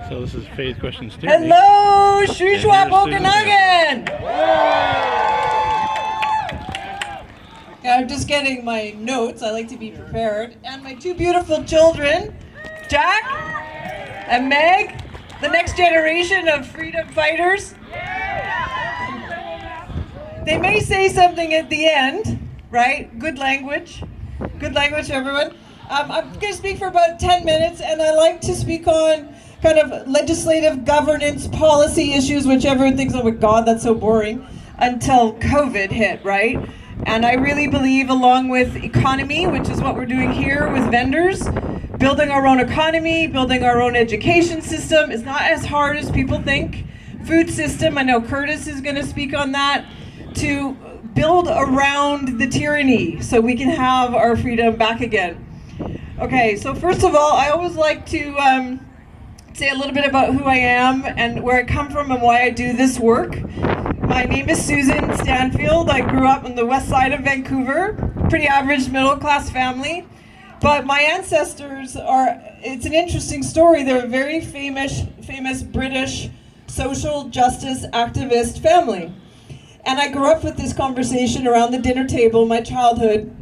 So this is Faith Question Statement. Hello, Shuswap Okanagan! I'm just getting my notes. I like to be prepared. And my two beautiful children, Jack and Meg, the next generation of freedom fighters. They may say something at the end, right? Good language. Good language, everyone. I'm going to speak for about 10 minutes, and I like to speak on kind of legislative governance policy issues, which everyone thinks, oh my God, that's so boring, until COVID hit, right? And I really believe, along with economy, which is what we're doing here with vendors, building our own economy, building our own education system is not as hard as people think. Food system, I know Curtis is going to speak on that, to build around the tyranny so we can have our freedom back again. Okay, so first of all, I always like to say a little bit about who I am and where I come from and why I do this work. My name is Susan Stanfield. I grew up on the west side of Vancouver, pretty average middle-class family. But my ancestors are, it's an interesting story. They're a very famous British social justice activist family. And I grew up with this conversation around the dinner table in my childhood.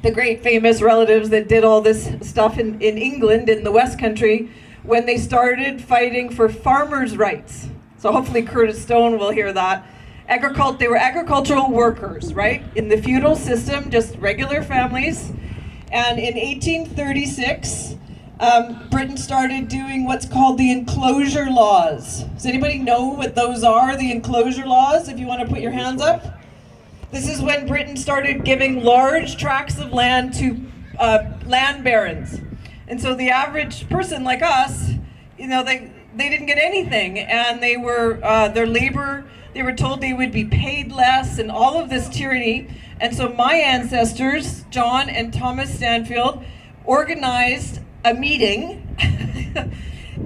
The great famous relatives that did all this stuff in England, in the West Country, when they started fighting for farmers' rights. So hopefully Curtis Stone will hear that. They were agricultural workers, right? In the feudal system, just regular families. And in 1836, Britain started doing what's called the Enclosure Laws. Does anybody know what those are, the Enclosure Laws, if you want to put your hands up? This is when Britain started giving large tracts of land to land barons. And so the average person like us, you know, they didn't get anything, and they were their labor, they were told they would be paid less, and all of this tyranny. And so my ancestors, John and Thomas Stanfield, organized a meeting,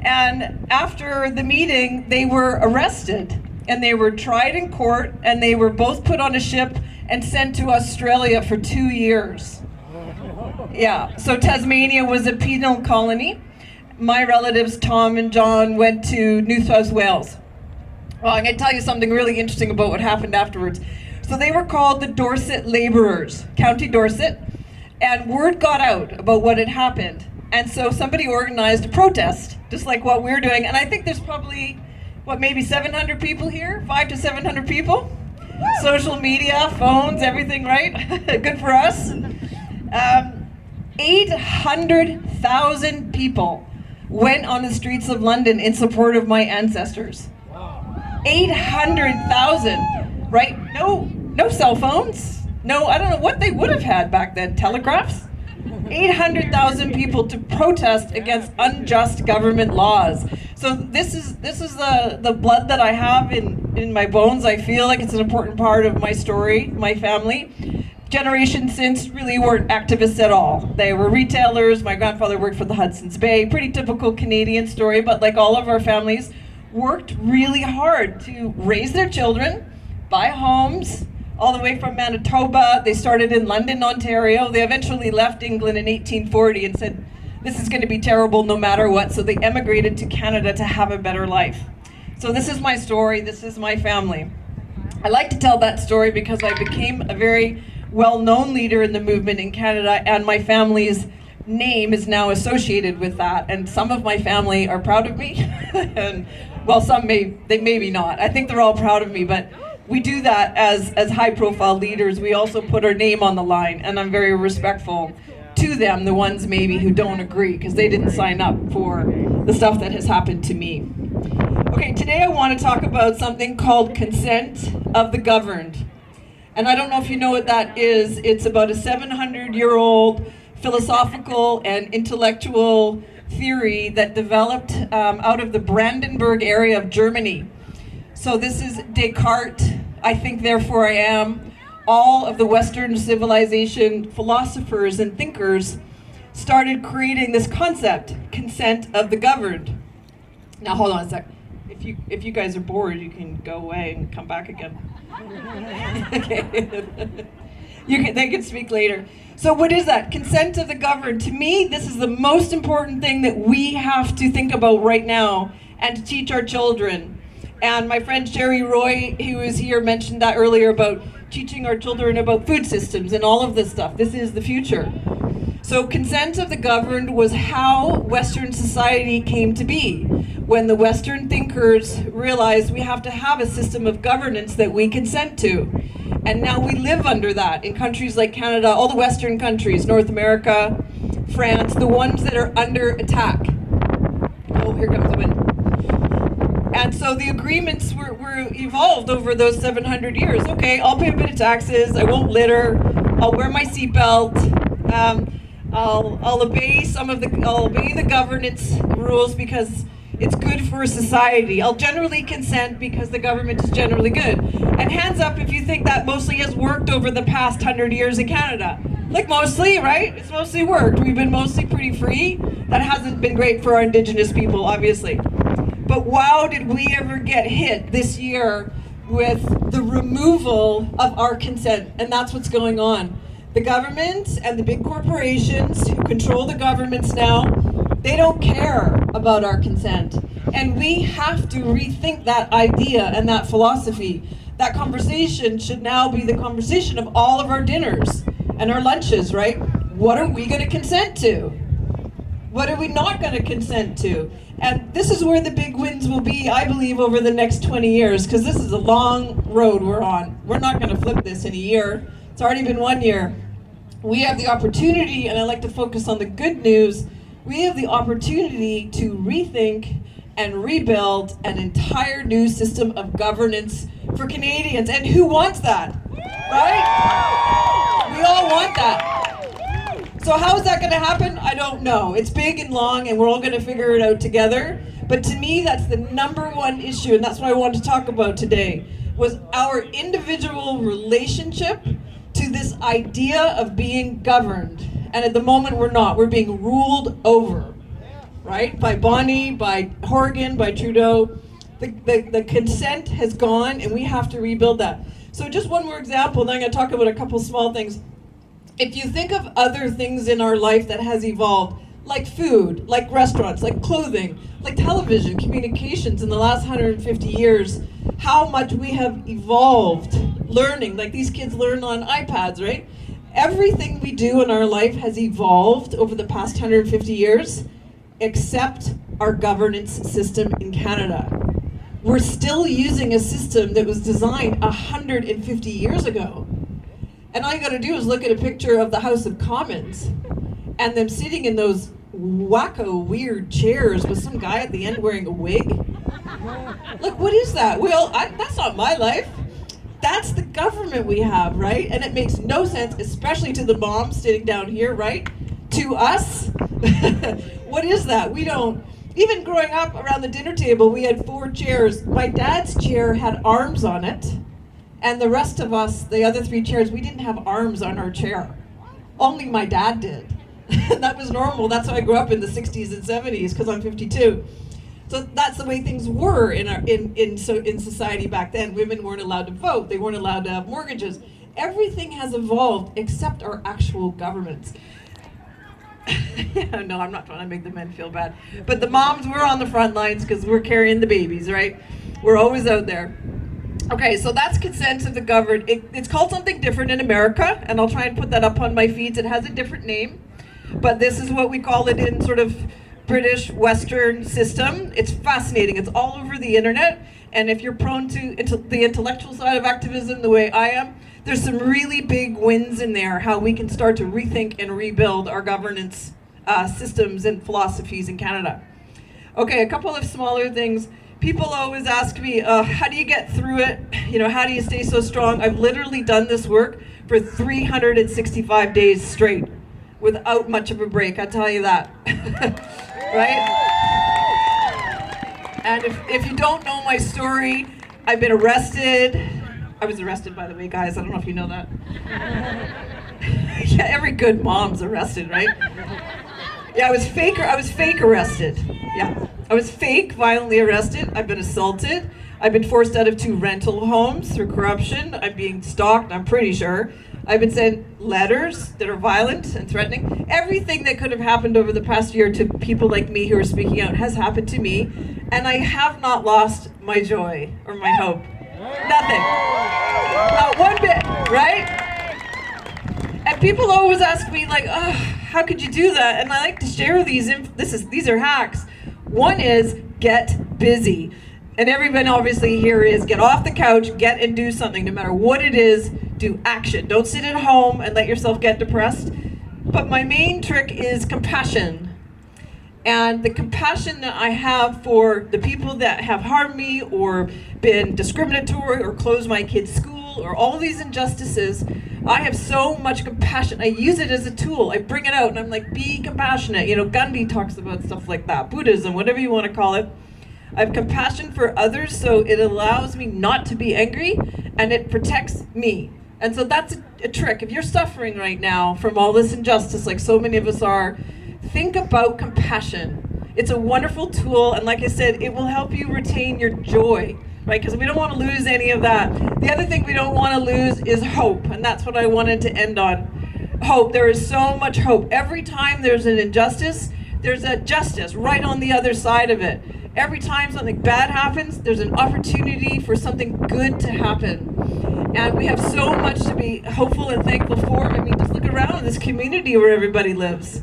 and after the meeting, they were arrested, and they were tried in court, and they were both put on a ship and sent to Australia for 2 years. Yeah, so Tasmania was a penal colony. My relatives, Tom and John, went to New South Wales. Well, I'm going to tell you something really interesting about what happened afterwards. So they were called the Dorset Labourers, County Dorset, and word got out about what had happened. And so somebody organized a protest, just like what we're doing. And I think there's probably, maybe 700 people here? 500 to 700 people? Social media, phones, everything, right? Good for us. 800,000 people went on the streets of London in support of my ancestors. 800,000, right? No cell phones. No, I don't know what they would have had back then. Telegraphs? 800,000 people to protest against unjust government laws. So this is the blood that I have in my bones. I feel like it's an important part of my story, my family. Generations since really weren't activists at all. They were retailers. My grandfather worked for the Hudson's Bay. Pretty typical Canadian story, but like all of our families, worked really hard to raise their children, buy homes, all the way from Manitoba. They started in London, Ontario. They eventually left England in 1840 and said, this is going to be terrible no matter what. So they emigrated to Canada to have a better life. So this is my story. This is my family. I like to tell that story because I became a very well-known leader in the movement in Canada, and my family's name is now associated with that. And some of my family are proud of me. And well, some maybe not. I think they're all proud of me, but we do that as high-profile leaders. We also put our name on the line, and I'm very respectful to them, the ones maybe who don't agree, because they didn't sign up for the stuff that has happened to me. Okay, today I want to talk about something called consent of the governed. And I don't know if you know what that is. It's about a 700-year-old philosophical and intellectual theory that developed out of the Brandenburg area of Germany. So this is Descartes, I think therefore I am. All of the Western civilization philosophers and thinkers started creating this concept, consent of the governed. Now hold on a sec. If you guys are bored, you can go away and come back again. Okay. They can speak later. So what is that? Consent of the governed. To me, this is the most important thing that we have to think about right now and to teach our children. And my friend Jerry Roy, who was here, mentioned that earlier about teaching our children about food systems and all of this stuff. This is the future. So consent of the governed was how Western society came to be, when the Western thinkers realized we have to have a system of governance that we consent to. And now we live under that in countries like Canada, all the Western countries, North America, France, the ones that are under attack. Oh, here comes the wind. And so the agreements were evolved over those 700 years. Okay, I'll pay a bit of taxes, I won't litter, I'll wear my seatbelt, I'll obey the governance rules because it's good for society. I'll generally consent because the government is generally good. And hands up if you think that mostly has worked over the past 100 years in Canada. Like mostly, right? It's mostly worked. We've been mostly pretty free. That hasn't been great for our Indigenous people, obviously. But wow, did we ever get hit this year with the removal of our consent. And that's what's going on. The government and the big corporations who control the governments now, they don't care about our consent. And we have to rethink that idea and that philosophy. That conversation should now be the conversation of all of our dinners and our lunches, right? What are we going to consent to? What are we not going to consent to? And this is where the big wins will be, I believe, over the next 20 years, because this is a long road we're on. We're not going to flip this in a year. It's already been 1 year. We have the opportunity, and I like to focus on the good news, we have the opportunity to rethink and rebuild an entire new system of governance for Canadians. And who wants that? Right? We all want that. So how is that going to happen? I don't know. It's big and long, and we're all going to figure it out together. But to me, that's the number one issue, and that's what I wanted to talk about today, was our individual relationship to this idea of being governed. And at the moment, we're not. We're being ruled over, right? By Bonnie, by Horgan, by Trudeau. The consent has gone, and we have to rebuild that. So just one more example, and then I'm going to talk about a couple small things. If you think of other things in our life that has evolved, like food, like restaurants, like clothing, like television, communications in the last 150 years, how much we have evolved learning, like these kids learn on iPads, right? Everything we do in our life has evolved over the past 150 years, except our governance system in Canada. We're still using a system that was designed 150 years ago. And all you gotta do is look at a picture of the House of Commons and them sitting in those wacko weird chairs with some guy at the end wearing a wig. Like, what is that? Well, that's not my life. That's the government we have, right? And it makes no sense, especially to the moms sitting down here, right? To us, what is that? We don't, even growing up around the dinner table, we had 4 chairs. My dad's chair had arms on it, and the rest of us, the other 3 chairs, we didn't have arms on our chair. Only my dad did. That was normal. That's how I grew up in the 60s and 70s, because I'm 52. So that's the way things were in society back then. Women weren't allowed to vote. They weren't allowed to have mortgages. Everything has evolved except our actual governments. Yeah, no, I'm not trying to make the men feel bad. But the moms, we're on the front lines because we're carrying the babies, right? We're always out there. Okay, so that's consent of the governed. It's called something different in America, and I'll try and put that up on my feeds. It has a different name, but this is what we call it in sort of British Western system. It's fascinating. It's all over the internet, and if you're prone to the intellectual side of activism the way I am, there's some really big wins in there, how we can start to rethink and rebuild our governance systems and philosophies in Canada. Okay, a couple of smaller things. People always ask me, how do you get through it? You know, how do you stay so strong? I've literally done this work for 365 days straight without much of a break, I tell you that. Right? And if you don't know my story, I've been arrested. I was arrested, by the way, guys. I don't know if you know that. Yeah, every good mom's arrested, right? Yeah, I was fake arrested. Yeah, I was fake, violently arrested. I've been assaulted. I've been forced out of 2 rental homes through corruption. I'm being stalked, I'm pretty sure. I've been sent letters that are violent and threatening. Everything that could have happened over the past year to people like me who are speaking out has happened to me, and I have not lost my joy or my hope. Nothing. Not one bit, right? And people always ask me, like, oh, how could you do that? And I like to share these. These are hacks. One is get busy. And everyone obviously here is get off the couch, get and do something. No matter what it is, do action. Don't sit at home and let yourself get depressed. But my main trick is compassion. And the compassion that I have for the people that have harmed me or been discriminatory or closed my kids' school or all these injustices, I have so much compassion. I use it as a tool. I bring it out and I'm like, be compassionate. You know, Gandhi talks about stuff like that. Buddhism, whatever you want to call it. I have compassion for others, so it allows me not to be angry and it protects me. And so that's a trick. If you're suffering right now from all this injustice, like so many of us are, think about compassion. It's a wonderful tool, and like I said, it will help you retain your joy, right? Because we don't want to lose any of that. The other thing we don't want to lose is hope, and that's what I wanted to end on. Hope. There is so much hope. Every time there's an injustice, there's a justice right on the other side of it. Every time something bad happens, there's an opportunity for something good to happen. And we have so much to be hopeful and thankful for. I mean, just look around in this community where everybody lives.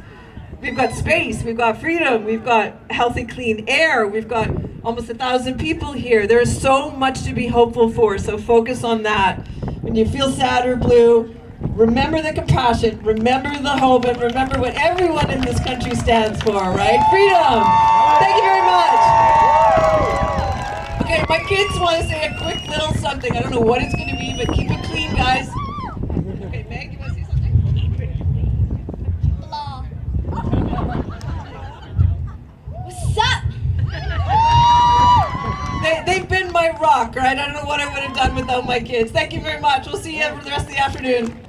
We've got space, we've got freedom, we've got healthy, clean air, we've got almost 1,000 people here. There is so much to be hopeful for, so focus on that. When you feel sad or blue, remember the compassion, remember the hope, and remember what everyone in this country stands for, right? Freedom! Thank you very much! Okay, my kids want to say a quick little something. I don't know what it's going to be, but keep it clean, guys. Okay, Meg, you want to say something? Blah. What's up? They've been my rock, right? I don't know what I would have done without my kids. Thank you very much. We'll see you for the rest of the afternoon.